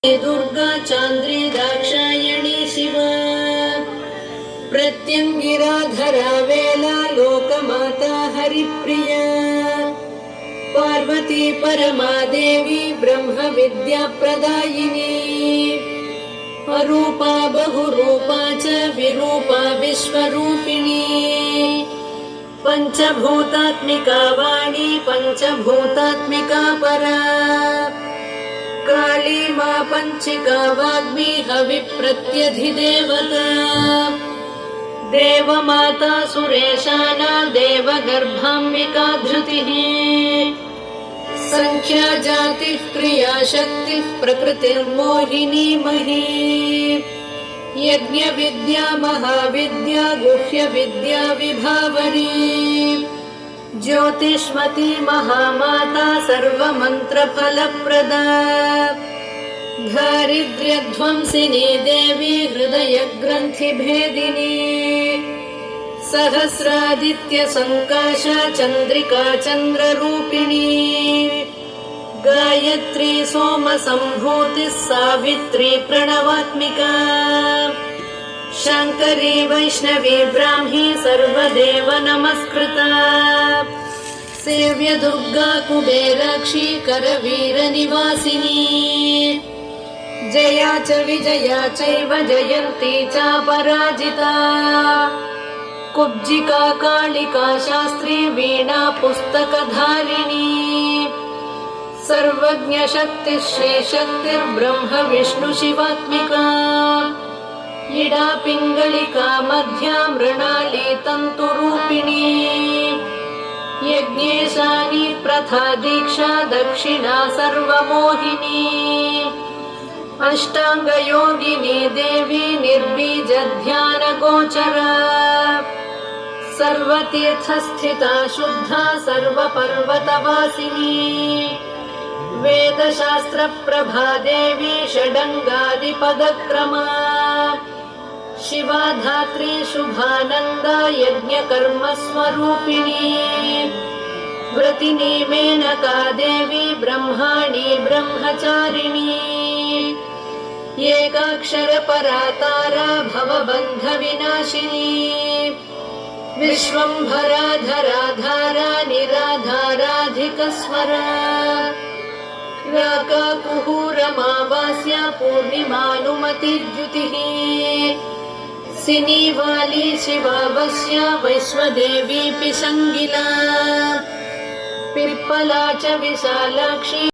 दुर्गा चान्द्री दाक्षायणी शिवा प्रत्यङ्गिराधरा वेला लोकमाता हरिप्रिया पार्वती परमादेवी ब्रह्म विद्या प्रदायिनी अरूपा बहुरूपा च विरूपा विश्वरूपिणी पंचभूतात्मिका वाणी पंचभूतात्मिका परा काली मा पंचिका वाग्मी हविप्रत्यधिदेवता देवमाता सुरेशाना देवगर्भाम्बिका धृतिः संख्या जातिः क्रिया शक्तिः प्रकृतिर्मोहिनी मही यज्ञ विद्या महाविद्या गुह्य विद्या विभावरी ज्योतिष्मती महामाता सर्वमंत्र फलप्रदा दारिद्र्यध्वंसिनी देवी हृदय ग्रंथि भेदिनी सहस्रादित्य संकाशा चंद्रिका चंद्ररूपिणी गायत्री सोम संभूति सावित्री प्रणवात्मिका शंकरी वैष्णवी ब्राह्मी सर्वदेव नमस्कृता सेव्य दुर्गा कुबेराक्षी करवीर निवासिनी जया च विजया चैव जयन्ती च पराजिता कुब्जिका कालिका शास्त्री वीणा पुस्तकधारिणी सर्वज्ञ शक्ति श्री शक्तिर्ब्रह्म विष्णु शिवात्मिका इडा पिंगलिका मध्या मृणाली तंतुरूपिणी यज्ञेशानी प्रथा दीक्षा दक्षिणा सर्वमोहिनी अष्टांग योगिनी देवी निर्बीज ध्यान गोचरा सर्वतीर्थ स्थिता शुद्धा सर्वपर्वतवासिनी वेदशास्त्र प्रभा देवी षडंगादि पदक्रमा शिवा धात्री शुभानंदा यज्ञ कर्म स्वरूपिणी व्रतिनी मेनका देवी ब्रह्माणी ब्रह्मचारिणी एकाक्षर परातारा भवबंध विनाशिनी विश्वंभरा धरा धारा निराधाराधिक स्वरा राका कुहूरमावास्या पूर्णिमानुमति द्युतिः सिनीवाली शिवावस्या वैश्वदेवी पिशंगिला पिप्पला च विशालाक्षी